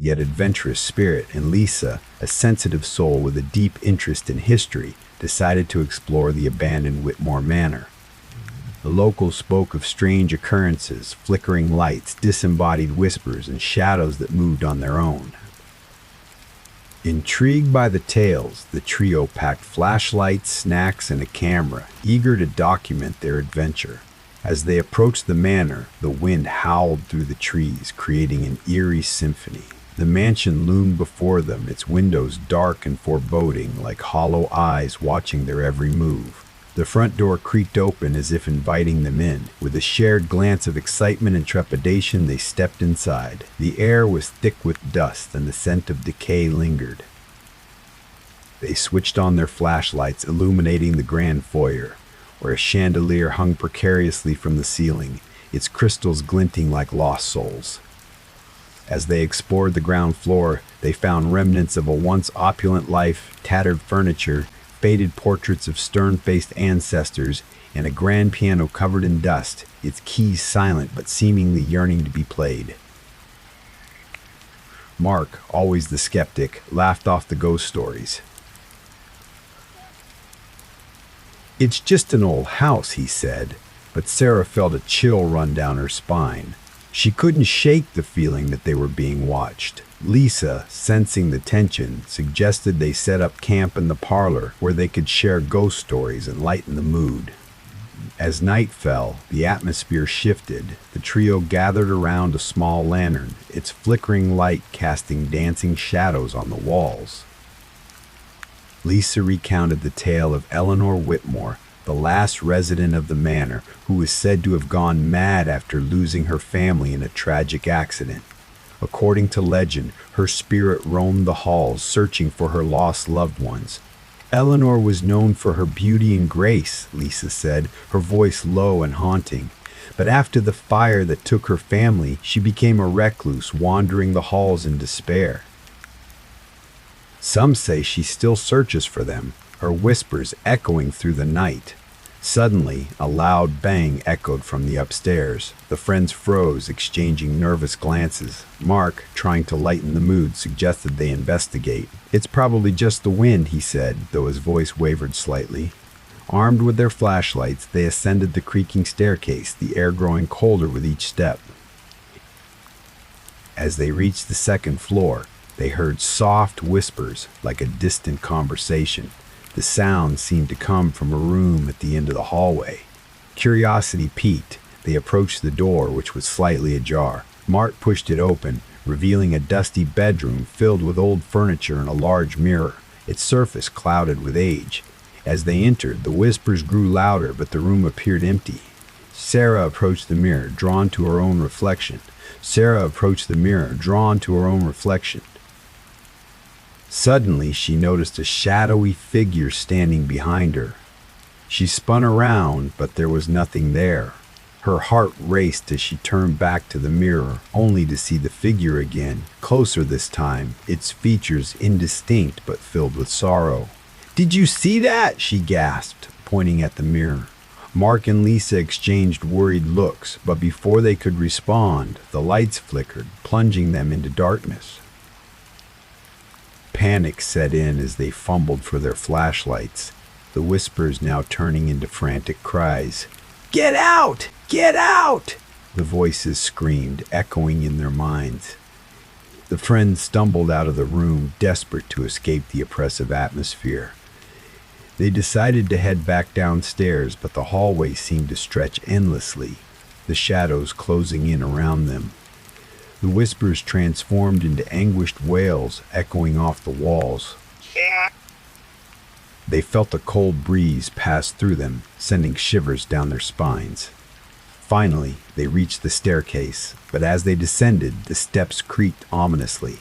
yet adventurous spirit, and Lisa, a sensitive soul with a deep interest in history, decided to explore the abandoned Whitmore Manor. The locals spoke of strange occurrences, flickering lights, disembodied whispers, and shadows that moved on their own. Intrigued by the tales, the trio packed flashlights, snacks, and a camera, eager to document their adventure. As they approached the manor, the wind howled through the trees, creating an eerie symphony. The mansion loomed before them, its windows dark and foreboding, like hollow eyes watching their every move. The front door creaked open as if inviting them in. With a shared glance of excitement and trepidation, they stepped inside. The air was thick with dust, and the scent of decay lingered. They switched on their flashlights, illuminating the grand foyer, where a chandelier hung precariously from the ceiling, its crystals glinting like lost souls. As they explored the ground floor, they found remnants of a once opulent life, tattered furniture, faded portraits of stern-faced ancestors, and a grand piano covered in dust, its keys silent but seemingly yearning to be played. Mark, always the skeptic, laughed off the ghost stories. "It's just an old house," he said, but Sarah felt a chill run down her spine. She couldn't shake the feeling that they were being watched. Lisa, sensing the tension, suggested they set up camp in the parlor where they could share ghost stories and lighten the mood. As night fell, the atmosphere shifted. The trio gathered around a small lantern, its flickering light casting dancing shadows on the walls. Lisa recounted the tale of Eleanor Whitmore, the last resident of the manor, who was said to have gone mad after losing her family in a tragic accident. According to legend, her spirit roamed the halls searching for her lost loved ones. Eleanor was known for her beauty and grace, Lisa said, her voice low and haunting. But after the fire that took her family, she became a recluse, wandering the halls in despair. Some say she still searches for them, her whispers echoing through the night. Suddenly, a loud bang echoed from the upstairs. The friends froze, exchanging nervous glances. Mark, trying to lighten the mood, suggested they investigate. "It's probably just the wind," he said, though his voice wavered slightly. Armed with their flashlights, they ascended the creaking staircase, the air growing colder with each step. As they reached the second floor, they heard soft whispers, like a distant conversation. The sound seemed to come from a room at the end of the hallway. Curiosity piqued. They approached the door, which was slightly ajar. Mark pushed it open, revealing a dusty bedroom filled with old furniture and a large mirror, its surface clouded with age. As they entered, the whispers grew louder, but the room appeared empty. Sarah approached the mirror, drawn to her own reflection. Suddenly, she noticed a shadowy figure standing behind her. She spun around, but there was nothing there. Her heart raced as she turned back to the mirror, only to see the figure again, closer this time, its features indistinct but filled with sorrow. "Did you see that?" she gasped, pointing at the mirror. Mark and Lisa exchanged worried looks, but before they could respond, the lights flickered, plunging them into darkness. Panic set in as they fumbled for their flashlights, the whispers now turning into frantic cries. "Get out! Get out!" the voices screamed, echoing in their minds. The friends stumbled out of the room, desperate to escape the oppressive atmosphere. They decided to head back downstairs, but the hallway seemed to stretch endlessly, the shadows closing in around them. The whispers transformed into anguished wails, echoing off the walls. They felt a cold breeze pass through them, sending shivers down their spines. Finally, they reached the staircase, but as they descended, the steps creaked ominously.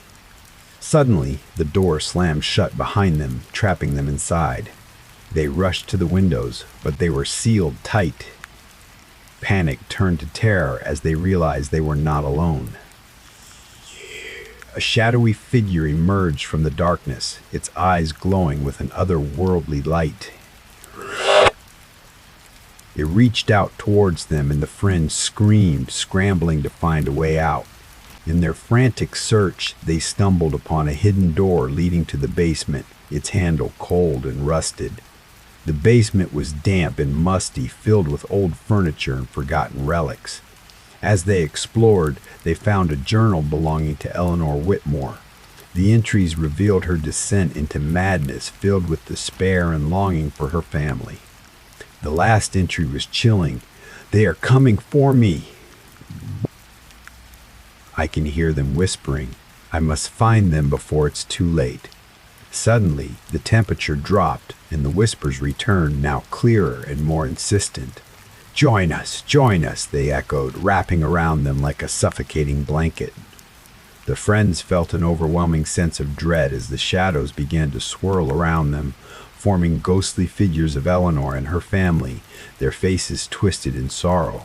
Suddenly, the door slammed shut behind them, trapping them inside. They rushed to the windows, but they were sealed tight. Panic turned to terror as they realized they were not alone. A shadowy figure emerged from the darkness, its eyes glowing with an otherworldly light. It reached out towards them, and the friends screamed, scrambling to find a way out. In their frantic search, they stumbled upon a hidden door leading to the basement, its handle cold and rusted. The basement was damp and musty, filled with old furniture and forgotten relics. As they explored, they found a journal belonging to Eleanor Whitmore. The entries revealed her descent into madness, filled with despair and longing for her family. The last entry was chilling. "They are coming for me." I can hear them whispering. I must find them before it's too late. Suddenly, the temperature dropped, and the whispers returned, now clearer and more insistent. Join us, they echoed, wrapping around them like a suffocating blanket. The friends felt an overwhelming sense of dread as the shadows began to swirl around them, forming ghostly figures of Eleanor and her family, their faces twisted in sorrow.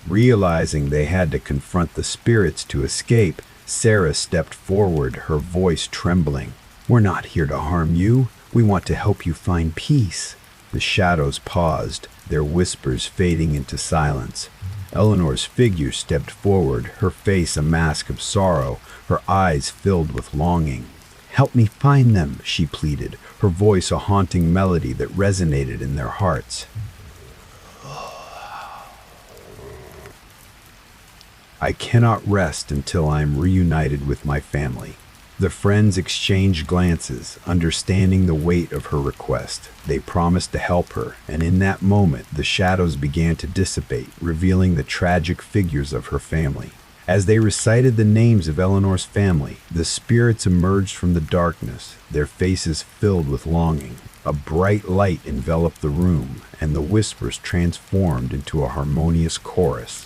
Realizing they had to confront the spirits to escape, Sarah stepped forward, her voice trembling. "We're not here to harm you. We want to help you find peace." The shadows paused, their whispers fading into silence. Eleanor's figure stepped forward, her face a mask of sorrow, her eyes filled with longing. "Help me find them," she pleaded, her voice a haunting melody that resonated in their hearts. "I cannot rest until I am reunited with my family." The friends exchanged glances, understanding the weight of her request. They promised to help her, and in that moment the shadows began to dissipate, revealing the tragic figures of her family. As they recited the names of Eleanor's family, the spirits emerged from the darkness, their faces filled with longing. A bright light enveloped the room, and the whispers transformed into a harmonious chorus.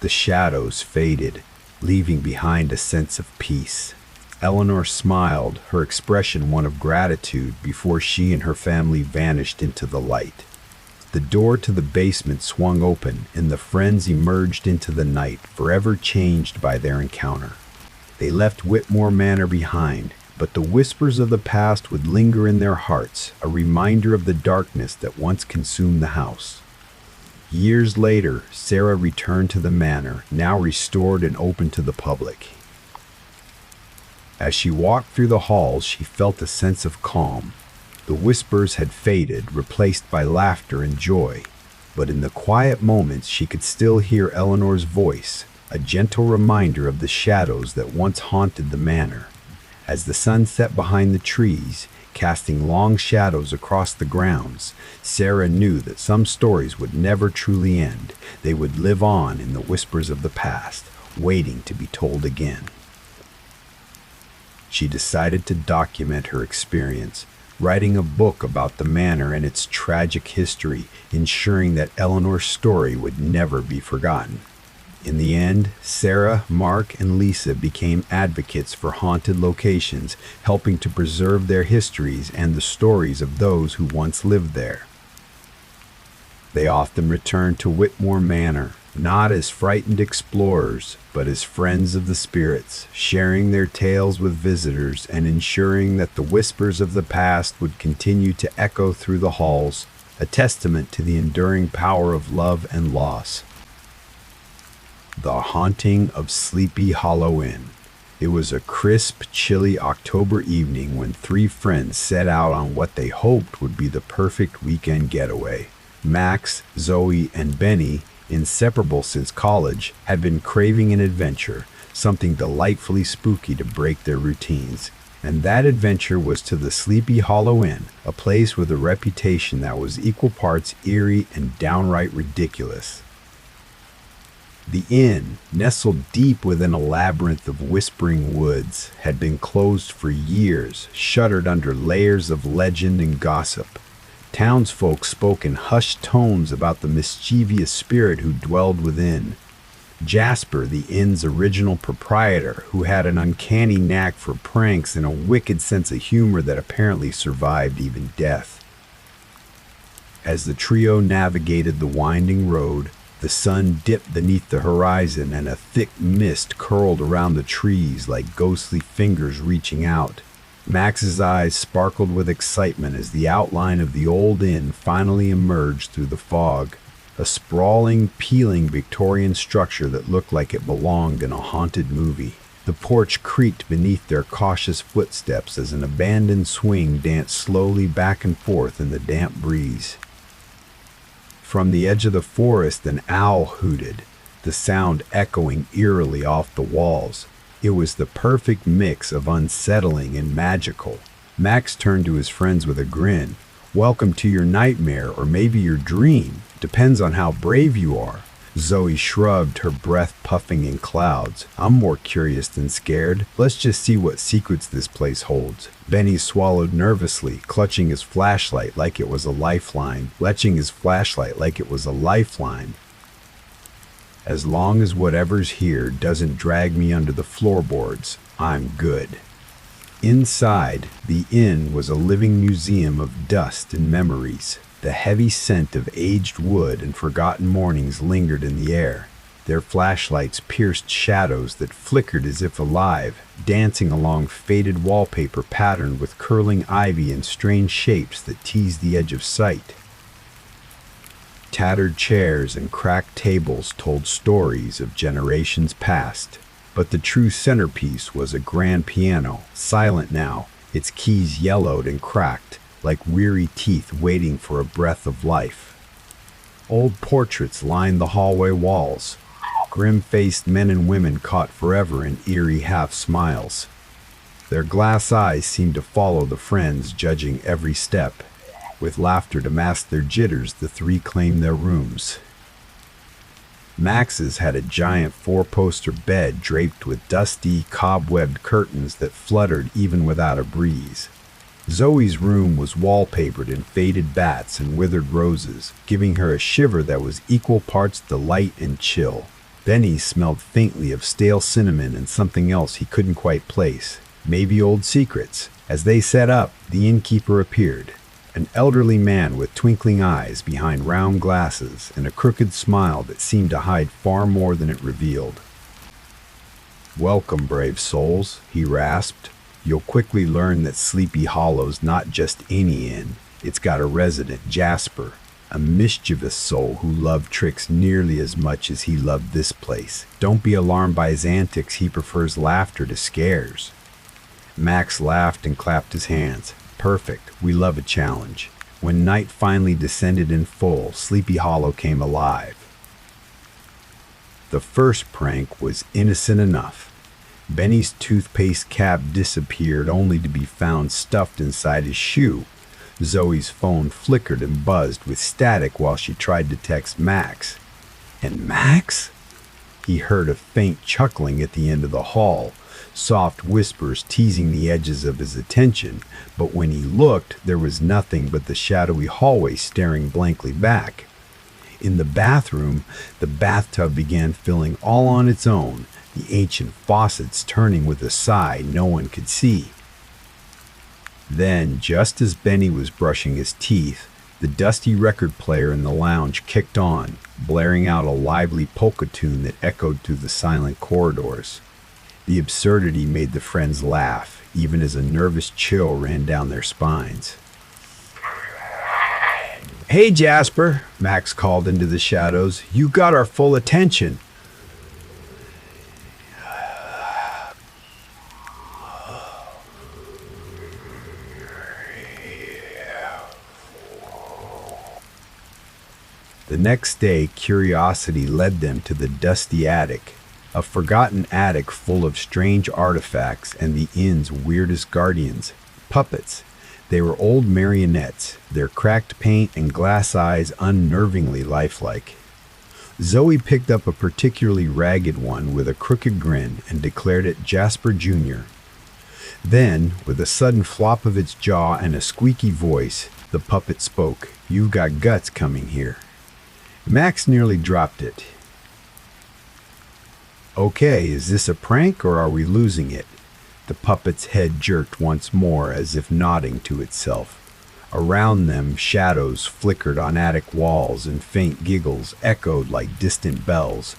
The shadows faded, leaving behind a sense of peace. Eleanor smiled, her expression one of gratitude, before she and her family vanished into the light. The door to the basement swung open, and the friends emerged into the night, forever changed by their encounter. They left Whitmore Manor behind, but the whispers of the past would linger in their hearts, a reminder of the darkness that once consumed the house. Years later, Sarah returned to the manor, now restored and open to the public. As she walked through the halls, she felt a sense of calm. The whispers had faded, replaced by laughter and joy, but in the quiet moments she could still hear Eleanor's voice, a gentle reminder of the shadows that once haunted the manor. As the sun set behind the trees, casting long shadows across the grounds, Sarah knew that some stories would never truly end. They would live on in the whispers of the past, waiting to be told again. She decided to document her experience, writing a book about the manor and its tragic history, ensuring that Eleanor's story would never be forgotten. In the end, Sarah, Mark, and Lisa became advocates for haunted locations, helping to preserve their histories and the stories of those who once lived there. They often returned to Whitmore Manor, not as frightened explorers, but as friends of the spirits, sharing their tales with visitors and ensuring that the whispers of the past would continue to echo through the halls, a testament to the enduring power of love and loss. The Haunting of Sleepy Hollow Inn. It was a crisp, chilly October evening when three friends set out on what they hoped would be the perfect weekend getaway. Max, Zoe, and Benny, inseparable since college, had been craving an adventure, something delightfully spooky to break their routines. And that adventure was to the Sleepy Hollow Inn, a place with a reputation that was equal parts eerie and downright ridiculous. The inn, nestled deep within a labyrinth of whispering woods, had been closed for years, shuttered under layers of legend and gossip. Townsfolk spoke in hushed tones about the mischievous spirit who dwelled within. Jasper, the inn's original proprietor, who had an uncanny knack for pranks and a wicked sense of humor that apparently survived even death. As the trio navigated the winding road, The sun dipped beneath the horizon, and a thick mist curled around the trees like ghostly fingers reaching out. Max's eyes sparkled with excitement as the outline of the old inn finally emerged through the fog. A sprawling, peeling Victorian structure that looked like it belonged in a haunted movie. The porch creaked beneath their cautious footsteps as an abandoned swing danced slowly back and forth in the damp breeze. From the edge of the forest, an owl hooted, the sound echoing eerily off the walls. It was the perfect mix of unsettling and magical. Max turned to his friends with a grin. "Welcome to your nightmare, or maybe your dream. Depends on how brave you are." Zoe shrugged, her breath puffing in clouds. "I'm more curious than scared. Let's just see what secrets this place holds." Benny swallowed nervously, clutching his flashlight like it was a lifeline. "As long as whatever's here doesn't drag me under the floorboards, I'm good." Inside, the inn was a living museum of dust and memories. The heavy scent of aged wood and forgotten mornings lingered in the air. Their flashlights pierced shadows that flickered as if alive, dancing along faded wallpaper patterned with curling ivy and strange shapes that teased the edge of sight. Tattered chairs and cracked tables told stories of generations past. But the true centerpiece was a grand piano, silent now, its keys yellowed and cracked, like weary teeth waiting for a breath of life. Old portraits lined the hallway walls, grim-faced men and women caught forever in eerie half-smiles. Their glass eyes seemed to follow the friends, judging every step. With laughter to mask their jitters, the three claimed their rooms. Max's had a giant four-poster bed draped with dusty, cobwebbed curtains that fluttered even without a breeze. Zoe's room was wallpapered in faded bats and withered roses, giving her a shiver that was equal parts delight and chill. Benny smelled faintly of stale cinnamon and something else he couldn't quite place, maybe old secrets. As they set up, the innkeeper appeared. An elderly man with twinkling eyes behind round glasses and a crooked smile that seemed to hide far more than it revealed. "Welcome, brave souls," he rasped. "You'll quickly learn that Sleepy Hollow's not just any inn. It's got a resident, Jasper, a mischievous soul who loved tricks nearly as much as he loved this place. Don't be alarmed by his antics, he prefers laughter to scares." Max laughed and clapped his hands. "Perfect, we love a challenge." When night finally descended in full, Sleepy Hollow came alive. The first prank was innocent enough. Benny's toothpaste cap disappeared only to be found stuffed inside his shoe. Zoe's phone flickered and buzzed with static while she tried to text Max. And Max? He heard a faint chuckling at the end of the hall, soft whispers teasing the edges of his attention, but when he looked, there was nothing but the shadowy hallway staring blankly back. In the bathroom, the bathtub began filling all on its own, the ancient faucets turning with a sigh no one could see. Then, just as Benny was brushing his teeth, the dusty record player in the lounge kicked on, blaring out a lively polka tune that echoed through the silent corridors. The absurdity made the friends laugh, even as a nervous chill ran down their spines. "Hey, Jasper," Max called into the shadows. "You got our full attention." The next day, curiosity led them to the dusty attic, a forgotten attic full of strange artifacts and the inn's weirdest guardians, puppets. They were old marionettes, their cracked paint and glass eyes unnervingly lifelike. Zoe picked up a particularly ragged one with a crooked grin and declared it Jasper Jr. Then, with a sudden flop of its jaw and a squeaky voice, the puppet spoke. "You've got guts coming here." Max nearly dropped it. "Okay, is this a prank or are we losing it?" The puppet's head jerked once more as if nodding to itself. Around them, shadows flickered on attic walls and faint giggles echoed like distant bells.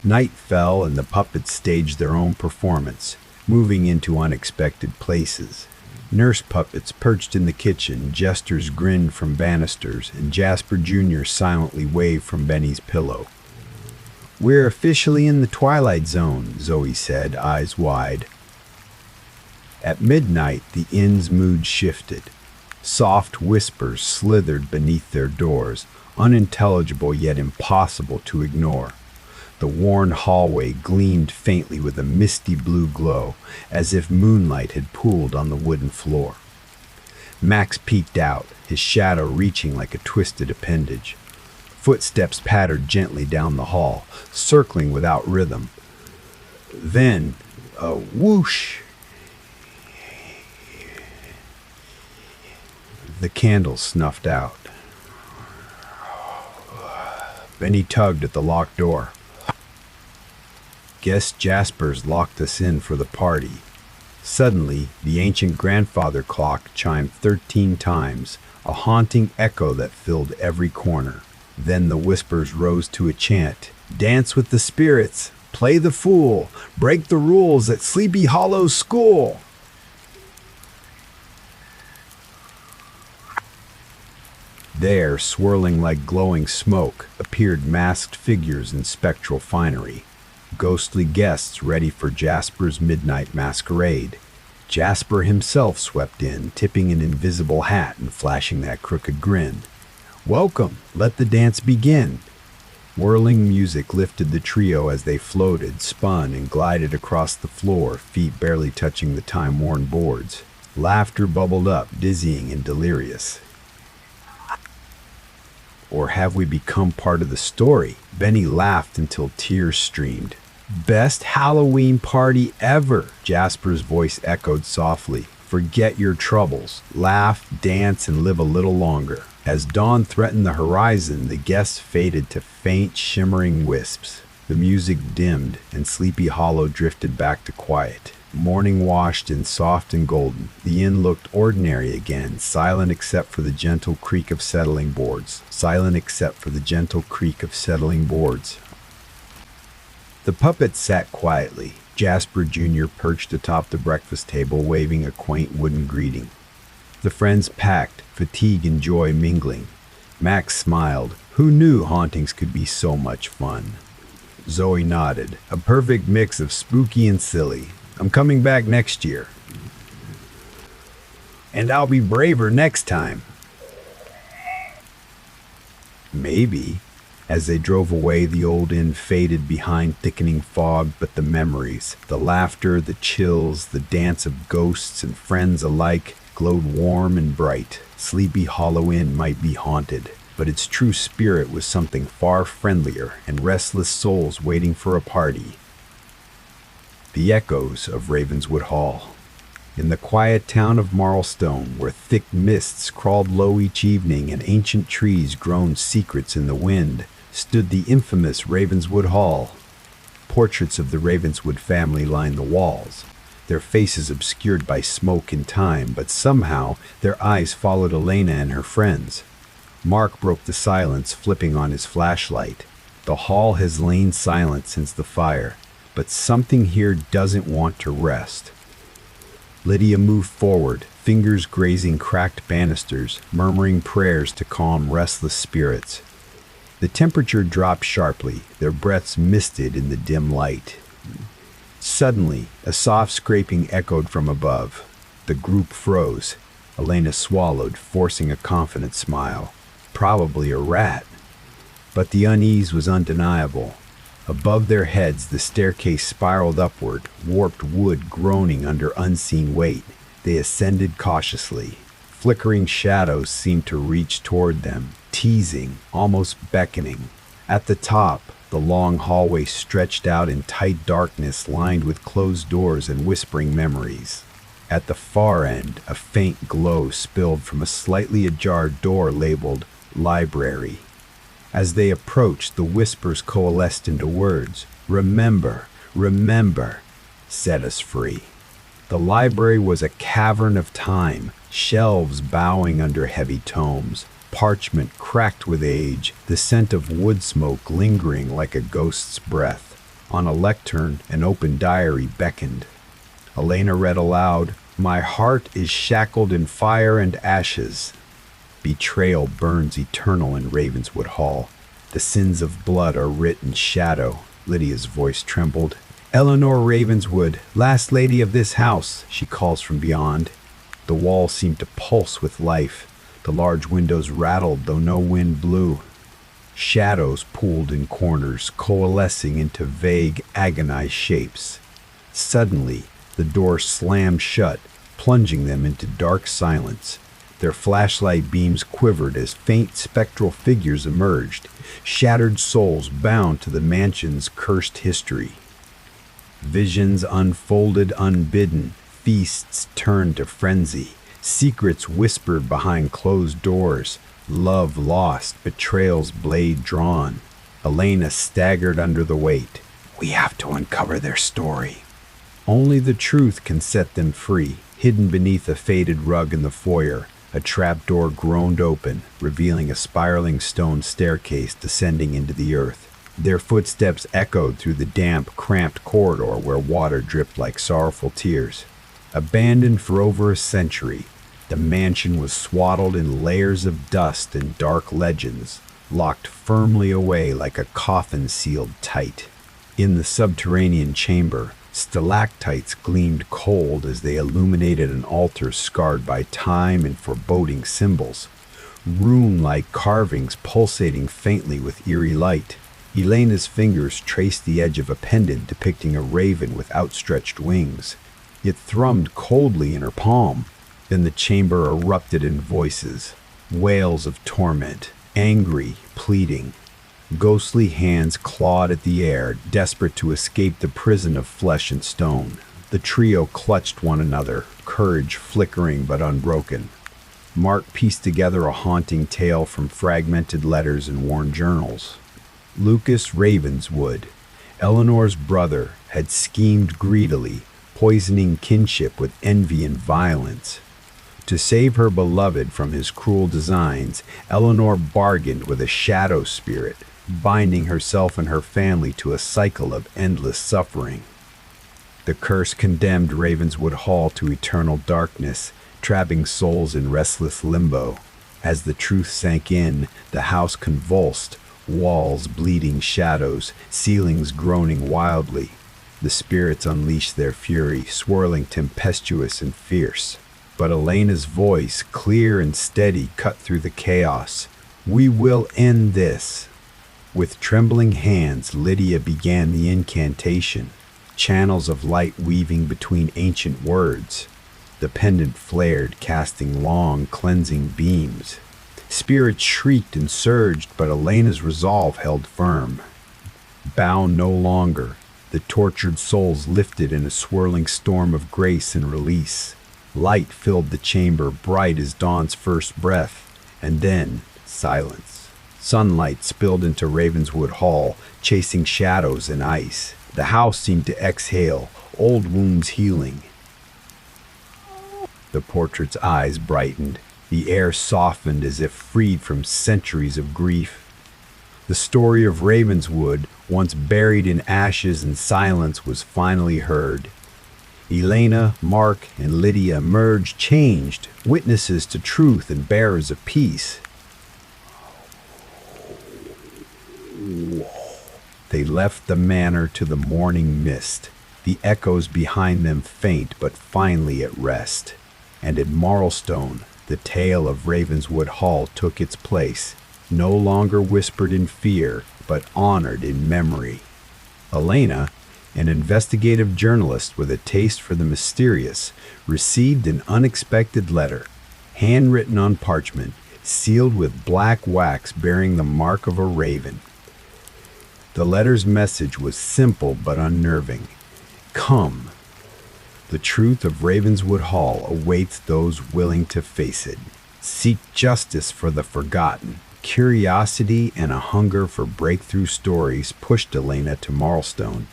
Night fell and the puppets staged their own performance, moving into unexpected places. Nurse puppets perched in the kitchen, jesters grinned from banisters, and Jasper Jr. silently waved from Benny's pillow. "We're officially in the Twilight Zone," Zoe said, eyes wide. At midnight, the inn's mood shifted. Soft whispers slithered beneath their doors, unintelligible yet impossible to ignore. The worn hallway gleamed faintly with a misty blue glow, as if moonlight had pooled on the wooden floor. Max peeked out, his shadow reaching like a twisted appendage. Footsteps pattered gently down the hall, circling without rhythm. Then, a whoosh! The candles snuffed out. Benny tugged at the locked door. "Guess Jasper's locked us in for the party." Suddenly, the ancient grandfather clock chimed 13 times, a haunting echo that filled every corner. Then the whispers rose to a chant. "Dance with the spirits, play the fool, break the rules at Sleepy Hollow School." There, swirling like glowing smoke, appeared masked figures in spectral finery. Ghostly guests ready for Jasper's midnight masquerade. Jasper himself swept in, tipping an invisible hat and flashing that crooked grin. "Welcome, let the dance begin." Whirling music lifted the trio as they floated, spun, and glided across the floor, feet barely touching the time-worn boards. Laughter bubbled up, dizzying and delirious. Or have we become part of the story? Benny laughed until tears streamed. "Best Halloween party ever," Jasper's voice echoed softly. "Forget your troubles. Laugh, dance, and live a little longer." As dawn threatened the horizon, the guests faded to faint, shimmering wisps. The music dimmed, and Sleepy Hollow drifted back to quiet. Morning washed in soft and golden. The inn looked ordinary again, silent except for the gentle creak of settling boards. Silent except for the gentle creak of settling boards. The puppets sat quietly. Jasper Jr. perched atop the breakfast table, waving a quaint wooden greeting. The friends packed, fatigue and joy mingling. Max smiled. Who knew hauntings could be so much fun? Zoe nodded. A perfect mix of spooky and silly. "I'm coming back next year. And I'll be braver next time." Maybe. As they drove away, the old inn faded behind thickening fog, but the memories, the laughter, the chills, the dance of ghosts and friends alike glowed warm and bright. Sleepy Hollow Inn might be haunted, but its true spirit was something far friendlier and restless souls waiting for a party. The echoes of Ravenswood Hall. In the quiet town of Marlstone, where thick mists crawled low each evening and ancient trees groaned secrets in the wind, stood the infamous Ravenswood Hall. Portraits of the Ravenswood family lined the walls, their faces obscured by smoke and time, but somehow their eyes followed Elena and her friends. Mark broke the silence, flipping on his flashlight. The hall has lain silent since the fire, but something here doesn't want to rest. Lydia moved forward, fingers grazing cracked banisters, murmuring prayers to calm restless spirits. The temperature dropped sharply, their breaths misted in the dim light. Suddenly, a soft scraping echoed from above. The group froze. Elena swallowed, forcing a confident smile. Probably a rat. But the unease was undeniable. Above their heads, the staircase spiraled upward, warped wood groaning under unseen weight. They ascended cautiously. Flickering shadows seemed to reach toward them, teasing, almost beckoning. At the top, the long hallway stretched out in tight darkness lined with closed doors and whispering memories. At the far end, a faint glow spilled from a slightly ajar door labeled Library. As they approached, the whispers coalesced into words. "Remember, remember, set us free." The library was a cavern of time, shelves bowing under heavy tomes, parchment cracked with age, the scent of wood smoke lingering like a ghost's breath. On a lectern, an open diary beckoned. Elena read aloud, "My heart is shackled in fire and ashes. Betrayal burns eternal in Ravenswood Hall. The sins of blood are writ in shadow." Lydia's voice trembled. "Eleanor Ravenswood, last lady of this house," she calls from beyond. The walls seem to pulse with life. The large windows rattled, though no wind blew. Shadows pooled in corners, coalescing into vague, agonized shapes. Suddenly, the door slammed shut, plunging them into dark silence. Their flashlight beams quivered as faint spectral figures emerged, shattered souls bound to the mansion's cursed history. Visions unfolded unbidden, feasts turned to frenzy, secrets whispered behind closed doors, love lost, betrayal's blade drawn. Elena staggered under the weight. "We have to uncover their story. Only the truth can set them free." Hidden beneath a faded rug in the foyer, a trapdoor groaned open, revealing a spiraling stone staircase descending into the earth. Their footsteps echoed through the damp, cramped corridor where water dripped like sorrowful tears. Abandoned for over a century, the mansion was swaddled in layers of dust and dark legends, locked firmly away like a coffin sealed tight. In the subterranean chamber, stalactites gleamed cold as they illuminated an altar scarred by time and foreboding symbols, rune-like carvings pulsating faintly with eerie light. Elena's fingers traced the edge of a pendant depicting a raven with outstretched wings. It thrummed coldly in her palm. Then the chamber erupted in voices, wails of torment, angry, pleading. Ghostly hands clawed at the air, desperate to escape the prison of flesh and stone. The trio clutched one another, courage flickering but unbroken. Mark pieced together a haunting tale from fragmented letters and worn journals. Lucas Ravenswood, Eleanor's brother, had schemed greedily, poisoning kinship with envy and violence. To save her beloved from his cruel designs, Eleanor bargained with a shadow spirit, binding herself and her family to a cycle of endless suffering. The curse condemned Ravenswood Hall to eternal darkness, trapping souls in restless limbo. As the truth sank in, the house convulsed, walls bleeding shadows, ceilings groaning wildly. The spirits unleashed their fury, swirling tempestuous and fierce. But Elena's voice, clear and steady, cut through the chaos. "We will end this." With trembling hands, Lydia began the incantation, channels of light weaving between ancient words. The pendant flared, casting long, cleansing beams. Spirits shrieked and surged, but Elena's resolve held firm. Bound no longer, the tortured souls lifted in a swirling storm of grace and release. Light filled the chamber, bright as dawn's first breath, and then silence. Sunlight spilled into Ravenswood Hall, chasing shadows and ice. The house seemed to exhale, old wounds healing. The portrait's eyes brightened. The air softened as if freed from centuries of grief. The story of Ravenswood, once buried in ashes and silence, was finally heard. Elena, Mark, and Lydia emerged changed, witnesses to truth and bearers of peace. They left the manor to the morning mist, the echoes behind them faint but finally at rest. And in Marlstone, the tale of Ravenswood Hall took its place, no longer whispered in fear, but honored in memory. Elena, an investigative journalist with a taste for the mysterious, received an unexpected letter, handwritten on parchment, sealed with black wax bearing the mark of a raven. The letter's message was simple but unnerving. Come. The truth of Ravenswood Hall awaits those willing to face it. Seek justice for the forgotten. Curiosity and a hunger for breakthrough stories pushed Elena to Marlstone.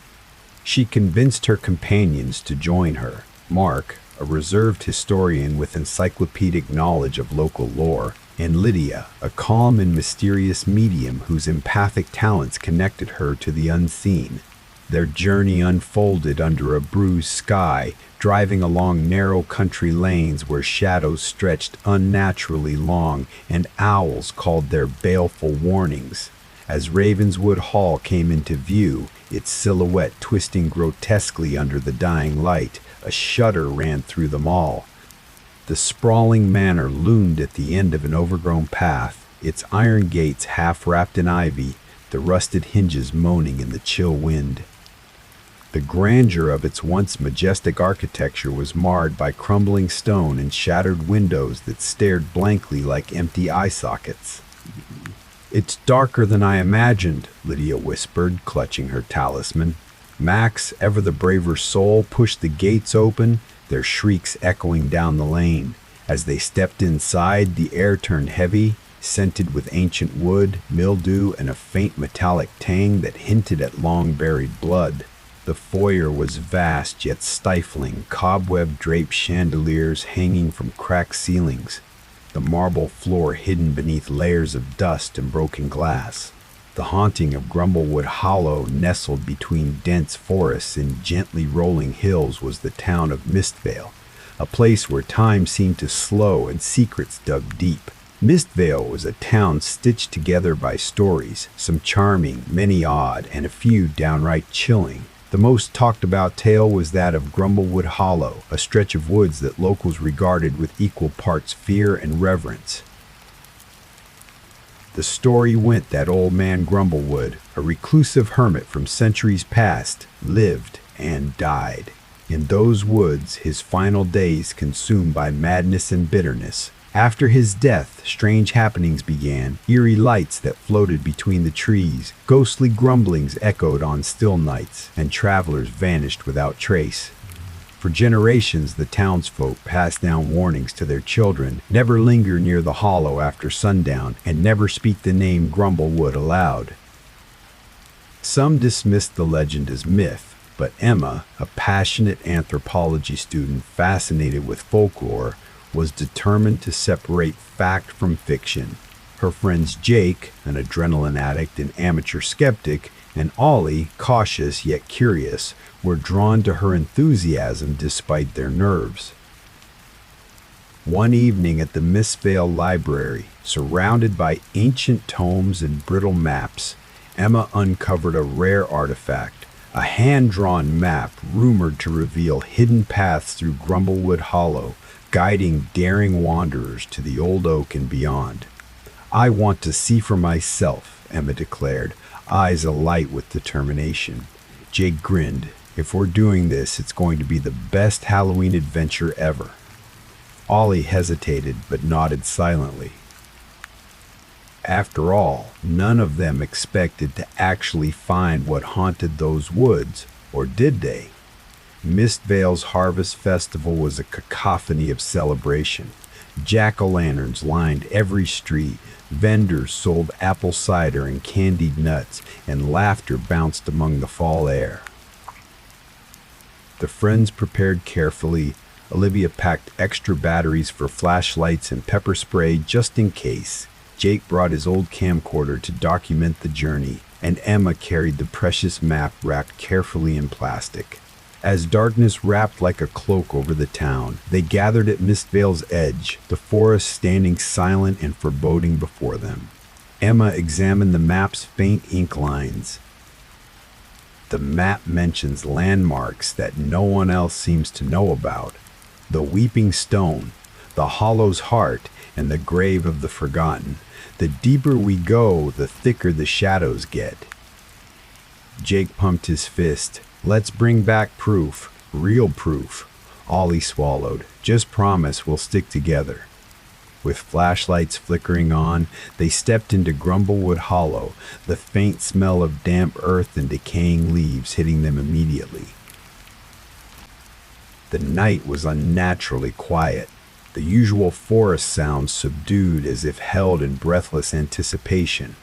She convinced her companions to join her. Mark, a reserved historian with encyclopedic knowledge of local lore, and Lydia, a calm and mysterious medium whose empathic talents connected her to the unseen. Their journey unfolded under a bruised sky, driving along narrow country lanes where shadows stretched unnaturally long and owls called their baleful warnings. As Ravenswood Hall came into view, its silhouette twisting grotesquely under the dying light, a shudder ran through them all. The sprawling manor loomed at the end of an overgrown path, its iron gates half wrapped in ivy, the rusted hinges moaning in the chill wind. The grandeur of its once majestic architecture was marred by crumbling stone and shattered windows that stared blankly like empty eye sockets. "It's darker than I imagined," Lydia whispered, clutching her talisman. Max, ever the braver soul, pushed the gates open, their shrieks echoing down the lane. As they stepped inside, the air turned heavy, scented with ancient wood, mildew, and a faint metallic tang that hinted at long-buried blood. The foyer was vast yet stifling, cobweb-draped chandeliers hanging from cracked ceilings, the marble floor hidden beneath layers of dust and broken glass. The haunting of Grumblewood Hollow, nestled between dense forests and gently rolling hills, was the town of Mistvale, a place where time seemed to slow and secrets dug deep. Mistvale was a town stitched together by stories, some charming, many odd, and a few downright chilling. The most talked about tale was that of Grumblewood Hollow, a stretch of woods that locals regarded with equal parts fear and reverence. The story went that old man Grumblewood, a reclusive hermit from centuries past, lived and died. In those woods, his final days consumed by madness and bitterness. After his death, strange happenings began, eerie lights that floated between the trees, ghostly grumblings echoed on still nights, and travelers vanished without trace. For generations, the townsfolk passed down warnings to their children: never linger near the hollow after sundown, and never speak the name Grumblewood aloud. Some dismissed the legend as myth, but Emma, a passionate anthropology student fascinated with folklore, was determined to separate fact from fiction. Her friends Jake, an adrenaline addict and amateur skeptic, and Ollie, cautious yet curious, were drawn to her enthusiasm despite their nerves. One evening at the Mistvale Library, surrounded by ancient tomes and brittle maps, Emma uncovered a rare artifact, a hand-drawn map rumored to reveal hidden paths through Grumblewood Hollow, guiding daring wanderers to the old oak and beyond. "I want to see for myself," Emma declared, eyes alight with determination. Jake grinned. "If we're doing this, it's going to be the best Halloween adventure ever." Ollie hesitated but nodded silently. After all, none of them expected to actually find what haunted those woods, or did they? Mistvale's Harvest Festival was a cacophony of celebration. Jack-o'-lanterns lined every street, vendors sold apple cider and candied nuts, and laughter bounced among the fall air. The friends prepared carefully. Olivia packed extra batteries for flashlights and pepper spray just in case. Jake brought his old camcorder to document the journey, and Emma carried the precious map wrapped carefully in plastic. As darkness wrapped like a cloak over the town, they gathered at Mistvale's edge, the forest standing silent and foreboding before them. Emma examined the map's faint ink lines. The map mentions landmarks that no one else seems to know about: the Weeping Stone, the Hollow's Heart, and the Grave of the Forgotten. The deeper we go, the thicker the shadows get. Jake pumped his fist. "Let's bring back proof, real proof." Ollie swallowed. "Just promise we'll stick together." With flashlights flickering on, they stepped into Grumblewood Hollow, the faint smell of damp earth and decaying leaves hitting them immediately. The night was unnaturally quiet, the usual forest sounds subdued as if held in breathless anticipation.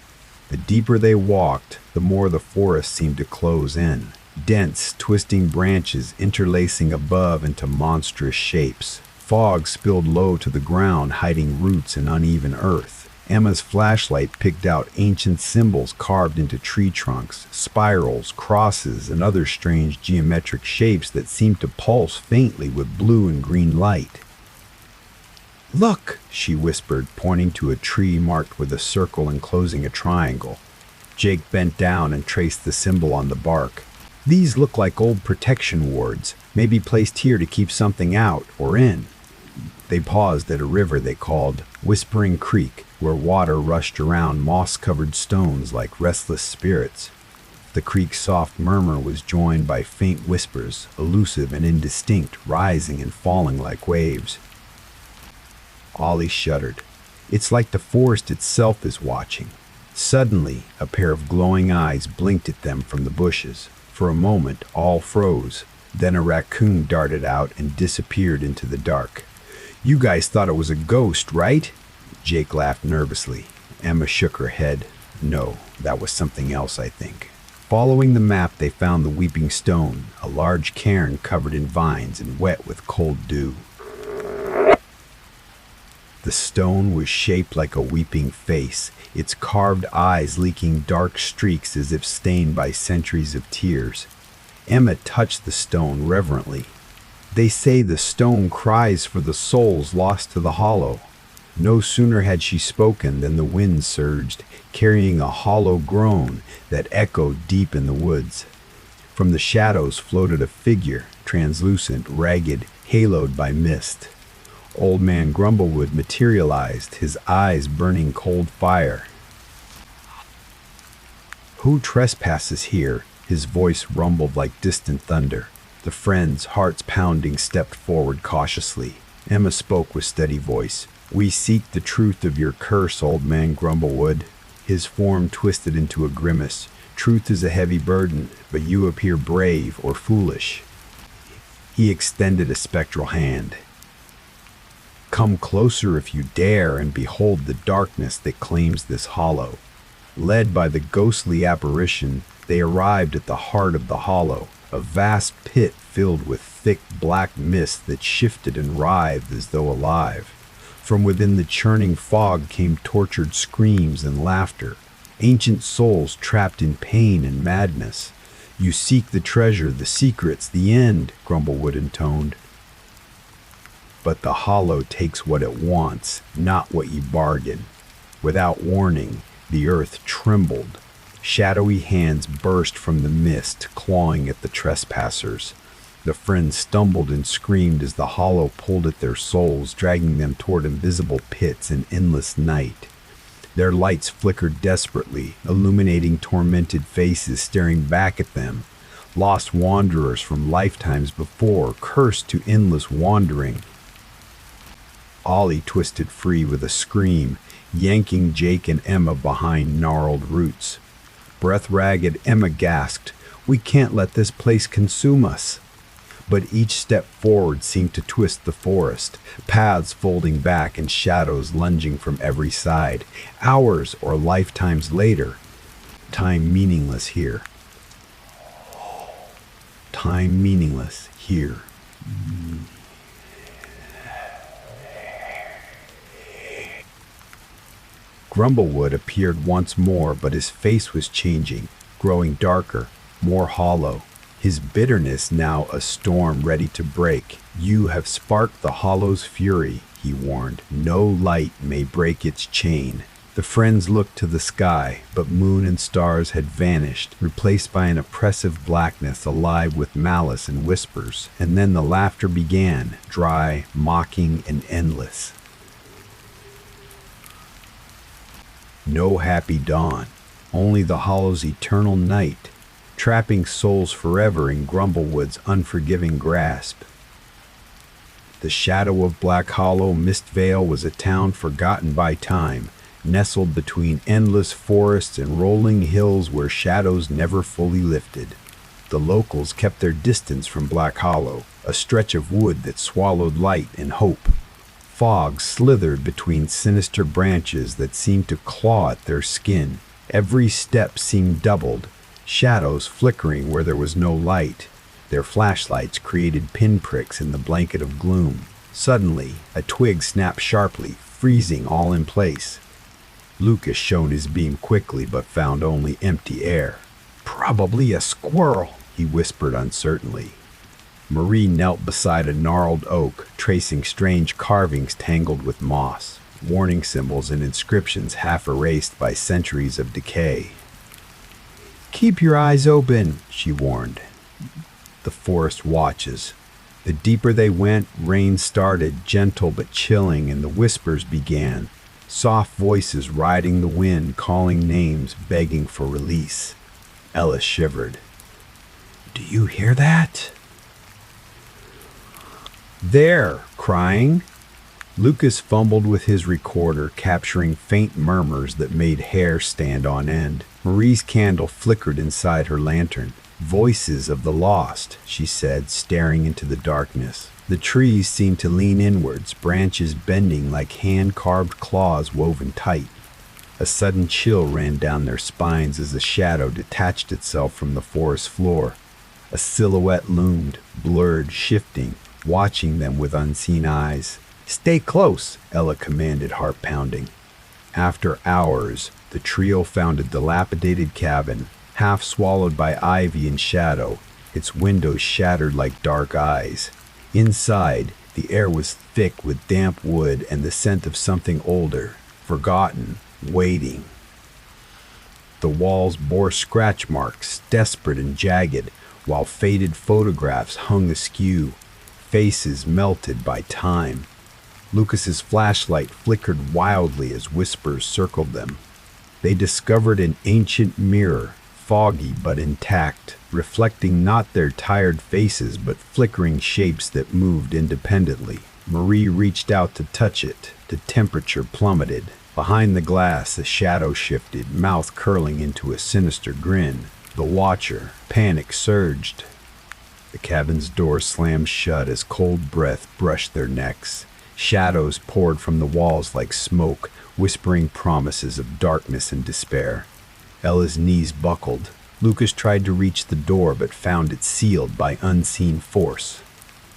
The deeper they walked, the more the forest seemed to close in. dense, twisting branches interlacing above into monstrous shapes. Fog spilled low to the ground, hiding roots in uneven earth. Emma's flashlight picked out ancient symbols carved into tree trunks, spirals, crosses, and other strange geometric shapes that seemed to pulse faintly with blue and green light. "Look," she whispered, pointing to a tree marked with a circle enclosing a triangle. Jake bent down and traced the symbol on the bark. "These look like old protection wards, maybe placed here to keep something out or in." They paused at a river they called Whispering Creek, where water rushed around moss-covered stones like restless spirits. The creek's soft murmur was joined by faint whispers, elusive and indistinct, rising and falling like waves. Ollie shuddered. "It's like the forest itself is watching." Suddenly, a pair of glowing eyes blinked at them from the bushes. For a moment, all froze. Then a raccoon darted out and disappeared into the dark. "You guys thought it was a ghost, right?" Jake laughed nervously. Emma shook her head. "No, that was something else, I think." Following the map, they found the Weeping Stone, a large cairn covered in vines and wet with cold dew. The stone was shaped like a weeping face, its carved eyes leaking dark streaks as if stained by centuries of tears. Emma touched the stone reverently. "They say the stone cries for the souls lost to the hollow." No sooner had she spoken than the wind surged, carrying a hollow groan that echoed deep in the woods. From the shadows floated a figure, translucent, ragged, haloed by mist. Old Man Grumblewood materialized, his eyes burning cold fire. "Who trespasses here?" His voice rumbled like distant thunder. The friends, hearts pounding, stepped forward cautiously. Emma spoke with steady voice. "We seek the truth of your curse, Old Man Grumblewood." His form twisted into a grimace. "Truth is a heavy burden, but you appear brave or foolish." He extended a spectral hand. "Come closer if you dare and behold the darkness that claims this hollow." Led by the ghostly apparition, they arrived at the heart of the hollow, a vast pit filled with thick black mist that shifted and writhed as though alive. From within the churning fog came tortured screams and laughter, ancient souls trapped in pain and madness. "You seek the treasure, the secrets, the end," Grumblewood intoned. "But the hollow takes what it wants, not what you bargain." Without warning, the earth trembled. Shadowy hands burst from the mist, clawing at the trespassers. The friends stumbled and screamed as the hollow pulled at their souls, dragging them toward invisible pits and endless night. Their lights flickered desperately, illuminating tormented faces staring back at them. Lost wanderers from lifetimes before, cursed to endless wandering. Ollie twisted free with a scream, yanking Jake and Emma behind gnarled roots. Breath-ragged, Emma gasped, "We can't let this place consume us." But each step forward seemed to twist the forest, paths folding back and shadows lunging from every side. Hours or lifetimes later, time meaningless here. Time meaningless here. Grumblewood appeared once more, but his face was changing, growing darker, more hollow. His bitterness now a storm ready to break. "You have sparked the hollow's fury," he warned. "No light may break its chain." The friends looked to the sky, but moon and stars had vanished, replaced by an oppressive blackness alive with malice and whispers. And then the laughter began, dry, mocking, and endless. No happy dawn, only the hollow's eternal night, trapping souls forever in Grumblewood's unforgiving grasp. The shadow of Black Hollow Mist Vale was a town forgotten by time, nestled between endless forests and rolling hills where shadows never fully lifted. The locals kept their distance from Black Hollow, a stretch of wood that swallowed light and hope. Fog slithered between sinister branches that seemed to claw at their skin. Every step seemed doubled. shadows flickering where there was no light. Their flashlights created pinpricks in the blanket of gloom. Suddenly, a twig snapped sharply, freezing all in place. Lucas shone his beam quickly but found only empty air. "Probably a squirrel," he whispered uncertainly. Marie knelt beside a gnarled oak, tracing strange carvings tangled with moss, warning symbols and inscriptions half erased by centuries of decay. "Keep your eyes open," she warned. The forest watches. The deeper they went, rain started, gentle but chilling, and the whispers began. Soft voices riding the wind, calling names, begging for release. Ella shivered. "Do you hear that?" "There, crying." Lucas fumbled with his recorder, capturing faint murmurs that made hair stand on end. Marie's candle flickered inside her lantern. "Voices of the lost," she said, staring into the darkness. The trees seemed to lean inwards, branches bending like hand-carved claws woven tight. A sudden chill ran down their spines as a shadow detached itself from the forest floor. A silhouette loomed, blurred, shifting, watching them with unseen eyes. "Stay close," Ella commanded, heart pounding. After hours, the trio found a dilapidated cabin, half swallowed by ivy and shadow, its windows shattered like dark eyes. Inside, the air was thick with damp wood and the scent of something older, forgotten, waiting. The walls bore scratch marks, desperate and jagged, while faded photographs hung askew, faces melted by time. Lucas's flashlight flickered wildly as whispers circled them. They discovered an ancient mirror, foggy but intact, reflecting not their tired faces but flickering shapes that moved independently. Marie reached out to touch it. The temperature plummeted. Behind the glass, a shadow shifted, mouth curling into a sinister grin. The watcher, panic surged. The cabin's door slammed shut as cold breath brushed their necks. Shadows poured from the walls like smoke, whispering promises of darkness and despair. Ella's knees buckled. Lucas tried to reach the door but found it sealed by unseen force.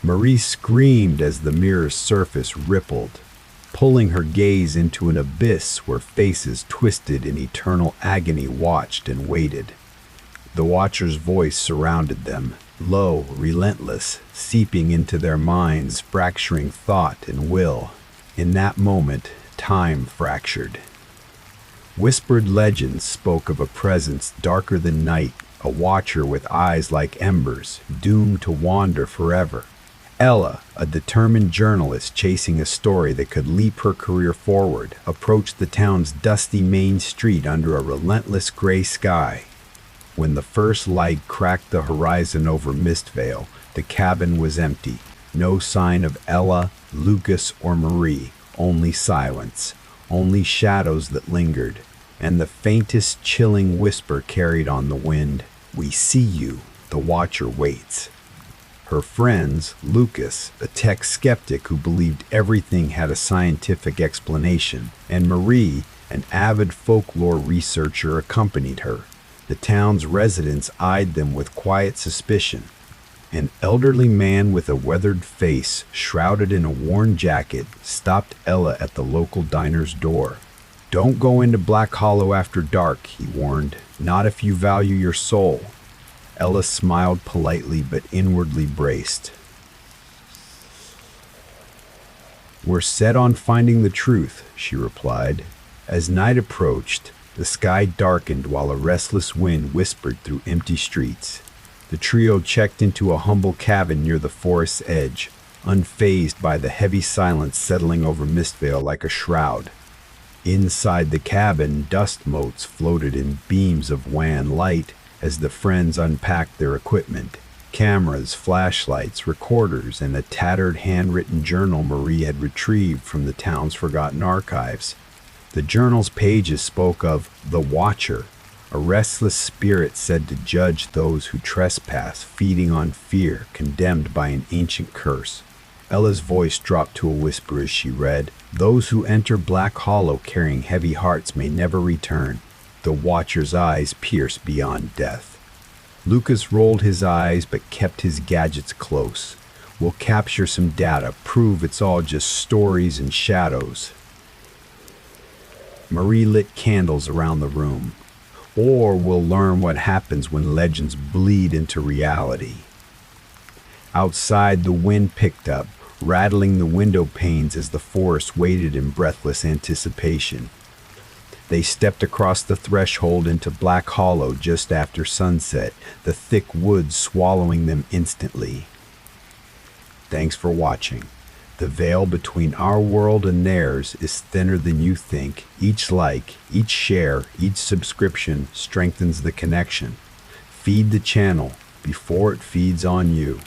Marie screamed as the mirror's surface rippled, pulling her gaze into an abyss where faces twisted in eternal agony watched and waited. The watcher's voice surrounded them, low, relentless, seeping into their minds, fracturing thought and will. In that moment, time fractured. Whispered legends spoke of a presence darker than night, a watcher with eyes like embers, doomed to wander forever. Ella, a determined journalist chasing a story that could leap her career forward, approached the town's dusty main street under a relentless gray sky. When the first light cracked the horizon over Mistvale, the cabin was empty. No sign of Ella, Lucas, or Marie, only silence. Only shadows that lingered, and the faintest chilling whisper carried on the wind. "We see you, the watcher waits." Her friends, Lucas, a tech skeptic who believed everything had a scientific explanation, and Marie, an avid folklore researcher, accompanied her. The town's residents eyed them with quiet suspicion. An elderly man with a weathered face, shrouded in a worn jacket, stopped Ella at the local diner's door. "Don't go into Black Hollow after dark," he warned. "Not if you value your soul." Ella smiled politely but inwardly braced. "We're set on finding the truth," she replied. As night approached, the sky darkened while a restless wind whispered through empty streets. The trio checked into a humble cabin near the forest's edge, unfazed by the heavy silence settling over Mistvale like a shroud. Inside the cabin, dust motes floated in beams of wan light as the friends unpacked their equipment. Cameras, flashlights, recorders, and a tattered handwritten journal Marie had retrieved from the town's forgotten archives. The journal's pages spoke of the Watcher, a restless spirit said to judge those who trespass, feeding on fear, condemned by an ancient curse. Ella's voice dropped to a whisper as she read, "Those who enter Black Hollow carrying heavy hearts may never return." The Watcher's eyes pierced beyond death. Lucas rolled his eyes but kept his gadgets close. We'll capture some data, prove it's all just stories and shadows. Marie lit candles around the room. Or we'll learn what happens when legends bleed into reality. Outside, the wind picked up, rattling the window panes as the forest waited in breathless anticipation. They stepped across the threshold into Black Hollow just after sunset, the thick woods swallowing them instantly. Thanks for watching. The veil between our world and theirs is thinner than you think. Each like, each share, each subscription strengthens the connection. Feed the channel before it feeds on you.